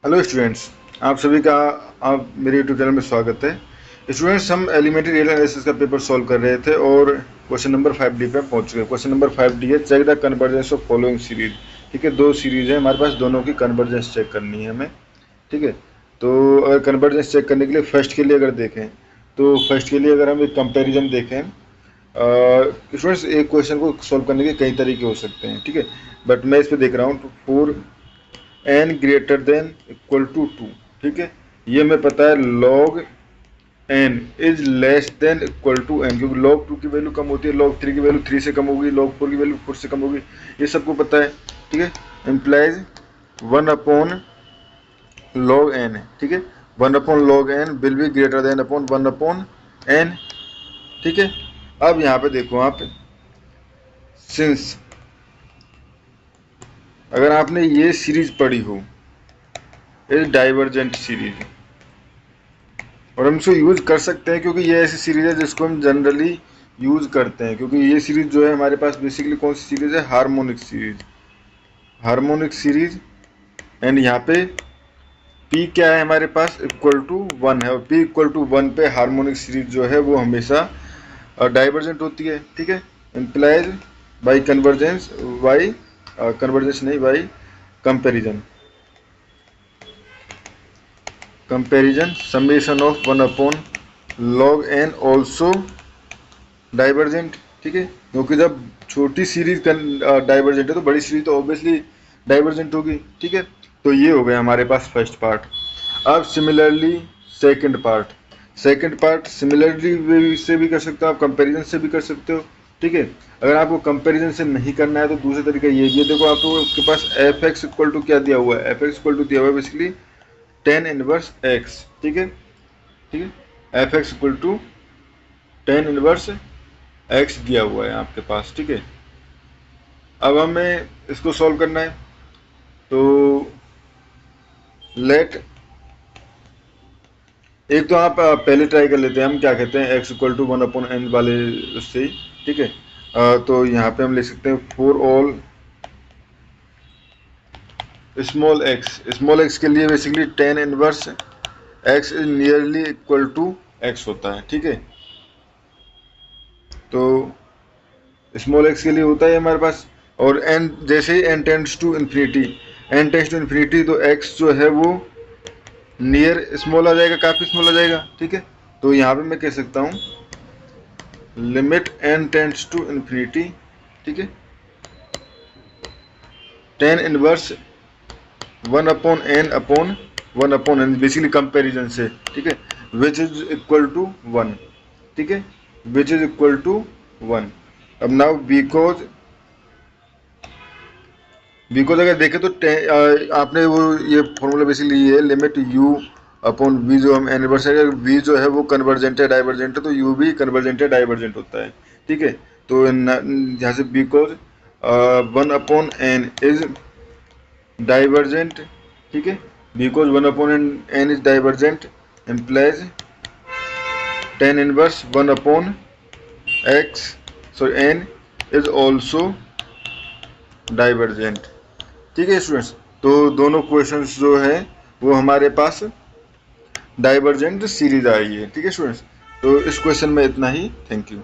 Hello students, आप सभी का आप मेरे यूट्यूब चैनल में स्वागत है। स्टूडेंट्स, हम एलिमेंट्री रियल एनालिसिस का पेपर सॉल्व कर रहे थे और क्वेश्चन नंबर 5D पे पहुंच चुके हैं। क्वेश्चन नंबर 5D है, check the convergence of following series. ठीक है, दो सीरीज है हमारे पास, दोनों की कन्वर्जेंस चेक करनी है हमें। ठीक है, तो अगर कन्वर्जेंस चेक करने के लिए फर्स्ट के लिए अगर देखें तो फर्स्ट के लिए अगर हम एक कंपेरिजन देखें, स्टूडेंट्स एक क्वेश्चन को सॉल्व करने के कई तरीके हो सकते हैं। ठीक है, बट मैं इस पर देख रहा हूँ तो 4n greater than equal to 2। ठीक है, ये हमें पता है log n is less than equal to n, क्योंकि log 2 की वैल्यू कम होती है, log 3 की वैल्यू 3 से कम होगी, log 4 की वैल्यू 4 से कम होगी, ये सबको पता है। ठीक है, इम्प्लाइज 1 अपॉन log n। ठीक है, 1 upon log n will be greater than upon 1 upon n। ठीक है, अब यहाँ पे देखो आप, सिंस अगर आपने ये सीरीज पढ़ी हो, ये डाइवर्जेंट सीरीज, और हम इसको यूज कर सकते हैं क्योंकि ये ऐसी सीरीज है जिसको हम जनरली यूज करते हैं, क्योंकि ये सीरीज जो है हमारे पास बेसिकली कौन सी सीरीज है, harmonic series. Harmonic series, and यहाँ पे p क्या है हमारे पास, इक्वल टू 1 है, और p इक्वल टू 1 पे हार्मोनिक सीरीज जो है वो हमेशा डाइवर्जेंट होती है। ठीक है, implies by convergence, by convergence नहीं, by comparison. Comparison summation of 1 upon log n also divergent. ठीक है, क्योंकि जब छोटी सीरीज डाइवर्जेंट है तो बड़ी सीरीज तो ऑब्वियसली डाइवर्जेंट होगी। ठीक है, तो ये हो गया हमारे पास फर्स्ट पार्ट। अब सिमिलरली सेकंड पार्ट सिमिलरली से भी कर सकते हो आप, कंपैरिजन से भी कर सकते हो। ठीक है, अगर आपको कंपैरिजन से नहीं करना है तो दूसरा तरीका ये भी है। देखो आपके पास एफ एक्स इक्वल टू क्या दिया हुआ है, एफ एक्स इक्वल टू दिया हुआ है बेसिकली tan इनवर्स x। ठीक है, ठीक है, F X equal to tan inverse x दिया हुआ है आपके पास। ठीक है, अब हमें इसको सॉल्व करना है, तो लेट एक तो आप पहले ट्राई कर लेते हैं, हम क्या कहते हैं, x equal to 1 upon n वाले उससे ही। ठीक है, तो यहाँ पे हम लिख सकते हैं फॉर ऑल स्मॉल x के लिए basically tan inverse x is nearly equal to x होता है। ठीक है, तो स्मॉल x के लिए होता है हमारे पास, और n जैसे ही n टेंड्स टू इन्फिनिटी, तो x जो है वो नियर स्मॉल आ जाएगा, काफ़ी स्मॉल आ जाएगा। ठीक है, तो यहाँ पे मैं कह सकता हूँ limit n tends to infinity. ठीक है, tan inverse 1 upon n basically comparison से। ठीक है, विच इज इक्वल टू 1। ठीक है, विच इज इक्वल टू 1। अब नाउ बिकॉज अगर देखें तो आपने वो ये फॉर्मूला बेसिकली ये है, लिमिट u अपॉन v, जो हम एनिवर्सरी, अगर v जो है वो कन्वर्जेंट है डाइवर्जेंट है तो u भी कन्वर्जेंट है डाइवर्जेंट होता है। ठीक है, तो यहाँ से because 1 upon n is divergent. ठीक है, because 1 upon n is divergent implies tan inverse 1 upon x, so n is also divergent. ठीक है स्टूडेंट्स, तो दोनों क्वेश्चंस जो है वो हमारे पास डाइवर्जेंट सीरीज आई है। ठीक है स्टूडेंट्स, तो इस क्वेश्चन में इतना ही। Thank you.